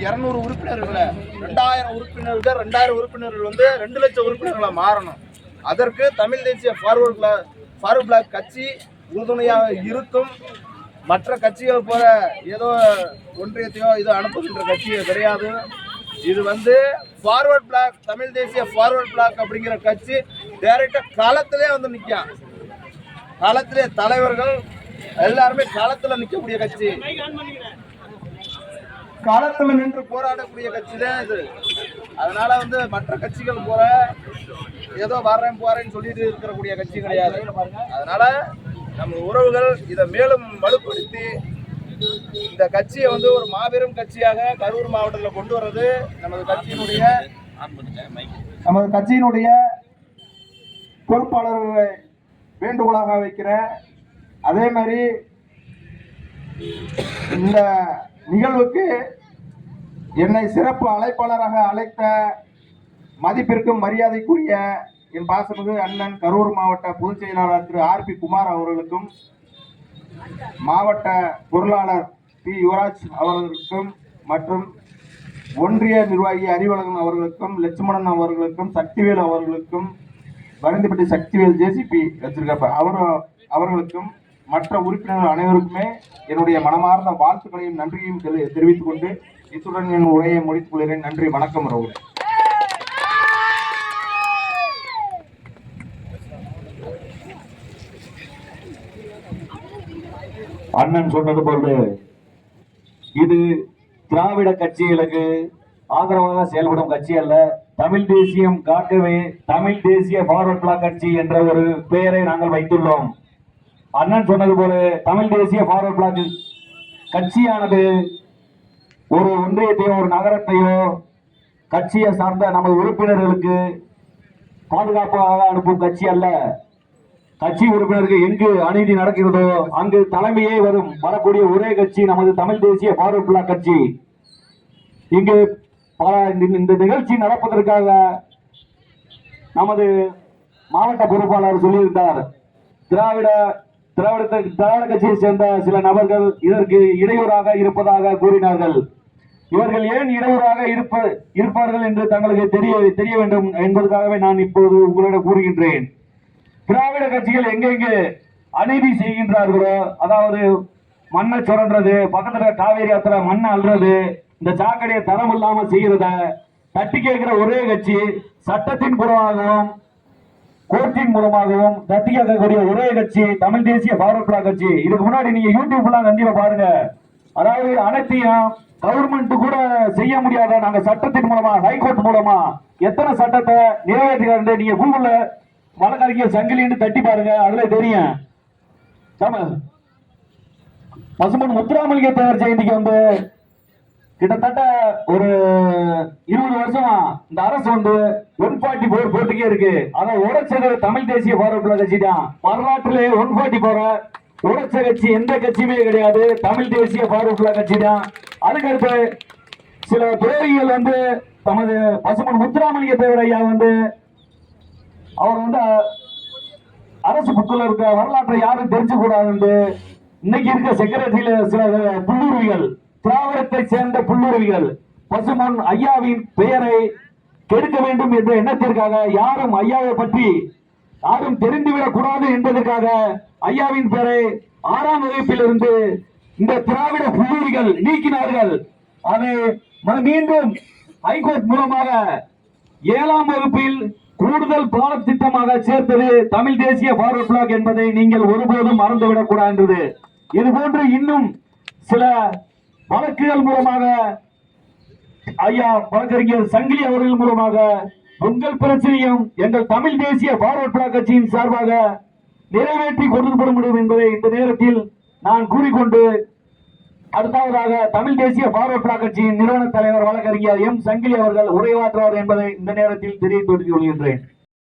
200 உறுப்பினர்களை 2000 உறுப்பினர்கள் 2000 உறுப்பினர்கள் 2 லட்சம் உறுப்பினர்களா மாறணும். அதற்கு தமிழ் தேசிய ஃபார்வர்ட் பிளாக் கட்சி உறுதுணையாக இருக்கும். மற்ற கட்சிகள் போல ஏதோ ஒன்றியத்தையோ இது அனுப்புகின்ற கட்சியோ கிடையாது. இது ஃபார்வர்ட் பிளாக், தமிழ் தேசிய ஃபார்வர்ட் பிளாக் அப்படிங்கிற கட்சி டைரக்டா களத்திலே நிற்கும். களத்திலே தலைவர்கள் எல்லாருமே களத்துல நிற்கக்கூடிய கட்சி, களத்துல நின்று போராடக்கூடிய கட்சி தான் இது. அதனால மற்ற கட்சிகள் போல ஏதோ வர்றேன் போறேன்னு சொல்லிட்டு இருக்கக்கூடிய கட்சி கிடையாது. அதனால நம்ம உறவுகள் இதை மேலும் வலுப்படுத்தி இந்த கட்சியை ஒரு மாபெரும் கட்சியாக கரூர் மாவட்டத்தில் கொண்டு வர்றது நமது கட்சியினுடைய பொறுப்பாளர்களை வேண்டுகோளாக வைக்கிறேன். அதே மாதிரி இந்த நிகழ்வுக்கு என்னை சிறப்பு அழைப்பாளராக அழைத்த மதிப்பிற்கும் மரியாதைக்குரிய என் பாசமிகு அண்ணன் கரூர் மாவட்ட பொதுச் செயலாளர் திரு ஆர் பி குமார் அவர்களுக்கும், மாவட்ட பொருளாளர் பி யுவராஜ் அவர்களுக்கும், மற்றும் ஒன்றிய நிர்வாகி அறிவழகன் அவர்களுக்கும், லட்சுமணன் அவர்களுக்கும், சக்திவேல் அவர்களுக்கும், வரந்திப்பட்டி சக்திவேல் ஜேசிபி வச்சிருக்க அவர்களுக்கும், மற்ற உறுப்பினர்கள் அனைவருக்குமே என்னுடைய மனமார்ந்த வாழ்த்துக்களையும் நன்றியையும் தெரிவித்துக் கொண்டு இத்துடன் என் உரையை முடித்துக் கொள்கிறேன். நன்றி, வணக்கம். உறவுகளே, அண்ணன் சொன்னது போல இது திராவிட கட்சிகளுக்கு ஆதரவாக செயல்படும் கட்சி அல்ல. தமிழ் தேசியம் காக்கவே தமிழ் தேசிய ஃபார்வர்ட் பிளாக் கட்சி என்ற ஒரு பெயரை நாங்கள் வைத்துள்ளோம். அண்ணன் சொன்னது போல தமிழ் தேசிய ஃபார்வர்ட் பிளாக் கட்சியானது ஒரு ஒன்றியத்தையோ ஒரு நகரத்தையோ கட்சியை சார்ந்த நமது உறுப்பினர்களுக்கு பாதுகாப்பாக அனுப்பும் கட்சி அல்ல. கட்சி உறுப்பினருக்கு எங்கு அநீதி நடக்கிறதோ அங்கு தலைமையே வரக்கூடிய ஒரே கட்சி நமது தமிழ் தேசிய ஃபார்வர்ட் பிளாக் கட்சி. இங்கு இந்த நிகழ்ச்சி நடப்பதற்காக நமது மாவட்ட பொறுப்பாளர் சொல்லியிருந்தார், திராவிட கட்சியை சேர்ந்த சில நபர்கள் இதற்கு இடையூறாக இருப்பதாக கூறினார்கள். இவர்கள் ஏன் இடையூறாக இருப்பார்கள் என்று தங்களுக்கு தெரிய வேண்டும் என்பதற்காகவே நான் இப்போது உங்களிடம் கூறுகின்றேன். திராவிட கட்சிகள் எங்கெங்கு அநீதி செய்கின்றார்களோ, அதாவது மண்ணை சுரண்டுறது, பக்கத்துல காவேரி ஆத்துல மண்ணை அல்றது, இந்த சாக்கடையை தரம் இல்லாம செய்யறத தட்டி கேட்கிற ஒரே கட்சி, சட்டத்தின் மூலமாகவும் கோர்ட்டின் மூலமாகவும் தட்டி கேட்கக்கூடிய ஒரே கட்சி தமிழ் தேசிய ஃபார்வர்ட் பிளாக் கட்சி. இதுக்கு முன்னாடி நீங்க யூடியூப்லாம் கண்டிப்பா பாருங்க. அதாவது அனைத்தையும் கவர்மெண்ட் கூட செய்ய முடியாத நாங்க சட்டத்தின் மூலமா, ஹைகோர்ட் மூலமா எத்தனை சட்டத்தை நிறைவேற்றுகிறார் நீங்க கூகுள்ல வழக்கறிஞர் சங்கிலின்னு தட்டி பாருங்க, அதுல தெரியும். பசுமன் முத்துராமலிங்க தேவர் ஜெயந்திக்கு கிட்டத்தட்ட ஒரு 20 வருஷமா இந்த அரசு 144 போட்டுக்கே இருக்கு. அதை உடைச்சது தமிழ் தேசிய ஃபார்வர்ட் பிளாக் கட்சி தான். வரலாற்றிலே 144 உடைச்ச கட்சி எந்த கட்சியுமே கிடையாது, தமிழ் தேசிய ஃபார்வர்ட் பிளாக் கட்சி தான். அதுக்கடுத்து சில துறைகள் தமது பசுமன் முத்துராமலிங்க தேவர் ஐயா அவர் அரசு புத்துல இருக்க வரலாற்றை யாரும் தெரிஞ்சு கூடாது. இன்னைக்கு இருக்க செக்ரட்டரியில சில புல்லுருவிகள், திராவிடத்தை சேர்ந்த புல்லுருவிகள் பசுமன் ஐயாவின் பெயரை கெடுக்க வேண்டும் என்ற எண்ணத்திற்காக, யாரும் ஐயாவை பற்றி யாரும் தெரிந்துவிடக் கூடாது என்பதற்காக ஐயாவின் பெயரை 6ஆம் வகுப்பில் இருந்து இந்த திராவிட புல்லுருவிகள் நீக்கினார்கள். அதை மீண்டும் ஹைகோர்ட் மூலமாக 7ஆம் வகுப்பில் கூடுதல் பாடத்திட்டமாக சேர்த்தது தமிழ் தேசிய ஃபார்வர்ட் பிளாக் என்பதை நீங்கள் ஒருபோதும் மறந்துவிடக் கூடாது. இது போன்று இன்னும் சில வழக்குகள் மூலமாக ஐயா வழக்கறிஞர் சங்கிலி அவர்கள் மூலமாக உங்கள் பிரச்சனையும் எங்கள் தமிழ் தேசிய ஃபார்வர்ட் பிளாக் கட்சியின் சார்பாக நிறைவேற்றி கொடுக்கப்பட முடியும் என்பதை இந்த நேரத்தில் நான் கூறிக்கொண்டு, அடுத்ததாக தமிழ் தேசிய ஃபார்வர்ட் பிளாக் கட்சியின் நிறுவன தலைவர் வழக்கறிஞர் எம் சங்கிலி அவர்கள் உரையாற்றுவார் என்பதை இந்த நேரத்தில் தெரிவித்துக் கொள்கின்றேன்.